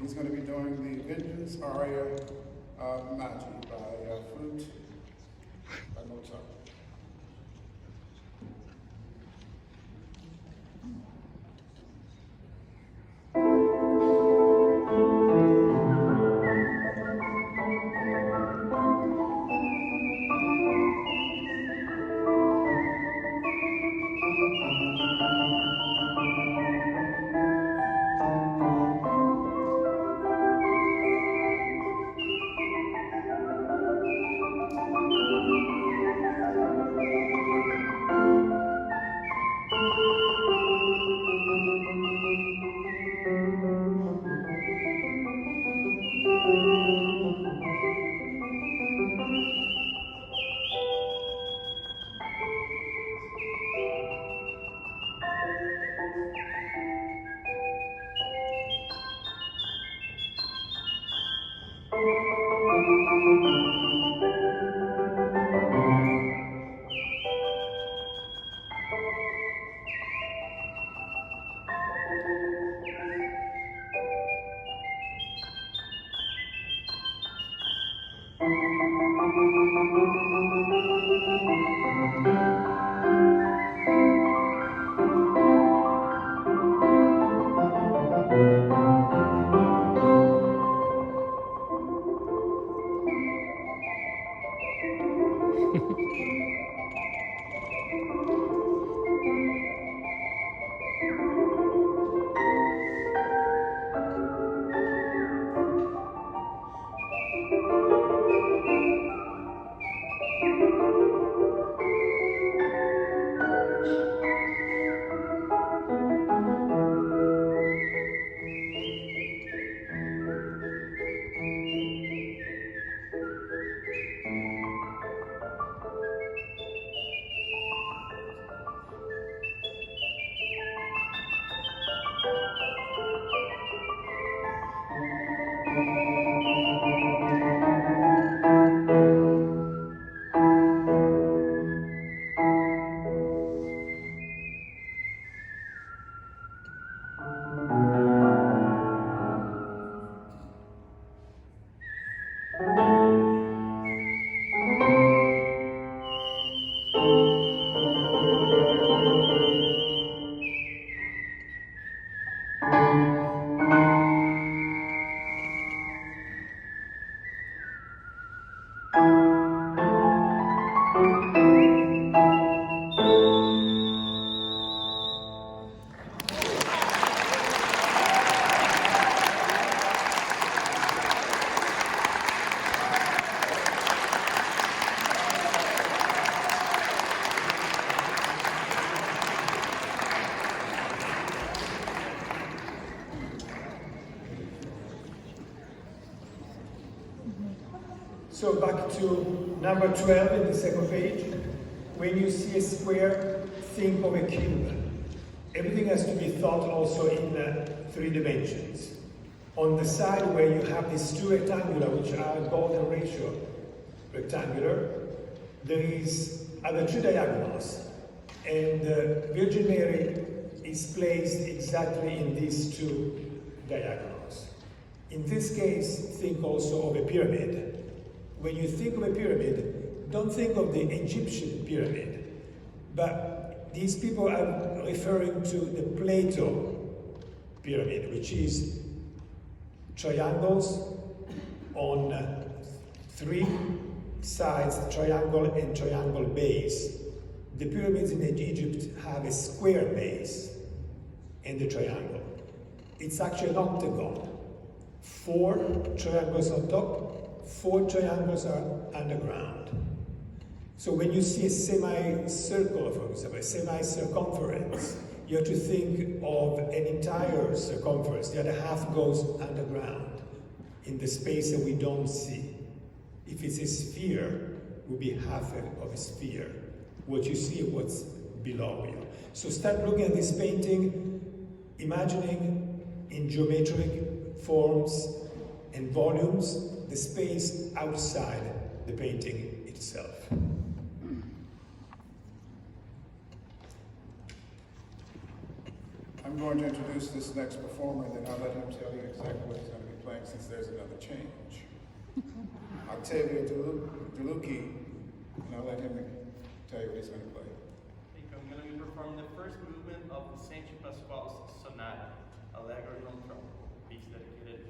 He's going to be doing the Vengeance aria of Magi by Flute by Mozart. So back to number 12 in the second page. When you see a square, think of a cube. Everything has to be thought also in 3 dimensions. On the side where you have these 2 rectangular, which are golden ratio rectangular, there are the 2 diagonals. And Virgin Mary is placed exactly in these 2 diagonals. In this case, think also of a pyramid. When you think of a pyramid, don't think of the Egyptian pyramid, but these people are referring to the Plato pyramid, which is triangles on 3 sides, triangle and triangle base. The pyramids in Egypt have a square base and a triangle. It's actually an octagon. 4 triangles on top, 4 triangles are underground. So when you see a semicircle, for example, a semi-circumference, you have to think of an entire circumference. The other half goes underground in the space that we don't see. If it's a sphere, it will be half of a sphere. What you see is what's below you. So start looking at this painting, imagining in geometric forms and volumes the space outside the painting itself. I'm going to introduce this next performer, and then I'll let him tell you exactly what he's going to be playing since there's another change. Octavio DeLucchi, and I'll let him tell you what he's going to play. I'm going to be performing the first movement of the Sancho Pasquale Sonata, Allegro non troppo, piece dedicated.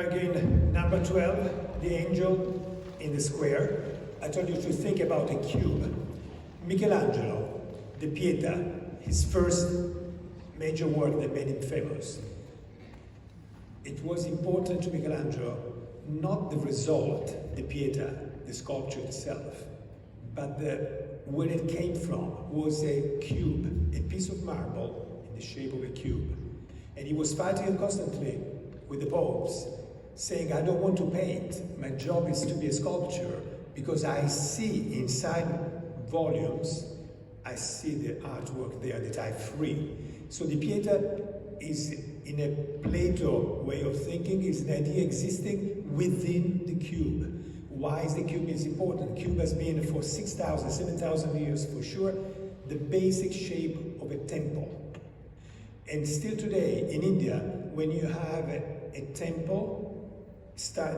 Here again, number 12, the angel in the square. I told you to think about a cube. Michelangelo, the Pieta, his first major work that made him famous. It was important to Michelangelo, not the result, the Pieta, the sculpture itself, but where it came from was a cube, a piece of marble in the shape of a cube. And he was fighting constantly with the popes, saying, I don't want to paint, my job is to be a sculptor, because I see inside volumes, I see the artwork there that I free. So the Pieta is, in a Plato way of thinking, is an idea existing within the cube. Why is the cube is important? The cube has been for 6,000, 7,000 years for sure, the basic shape of a temple. And still today, in India, when you have a temple,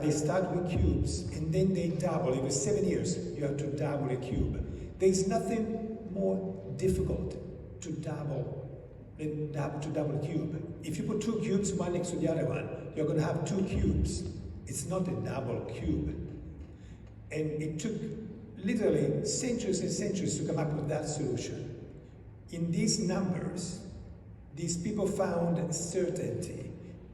they start with cubes, and then they double. Every 7 years, you have to double a cube. There's nothing more difficult to double than to double a cube. If you put two cubes, one next to the other one, you're going to have two cubes. It's not a double cube. And it took literally centuries and centuries to come up with that solution. In these numbers, these people found certainty.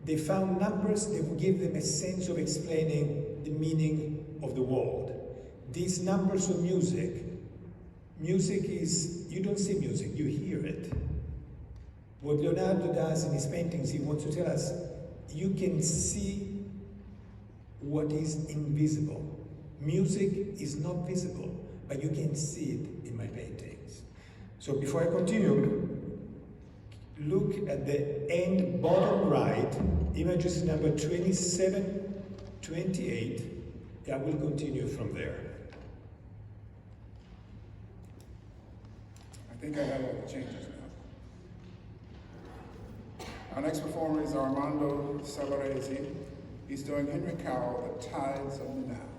They found numbers that would give them a sense of explaining the meaning of the world. These numbers of music is, you don't see music, you hear it. What Leonardo does in his paintings, he wants to tell us, you can see what is invisible. Music is not visible, but you can see it in my paintings. So before I continue, look at the end bottom right, images number 27, 28. I will continue from there. I think I got all the changes now. Our next performer is Armando Savarese. He's doing Henry Cowell, The Tides of the Nile.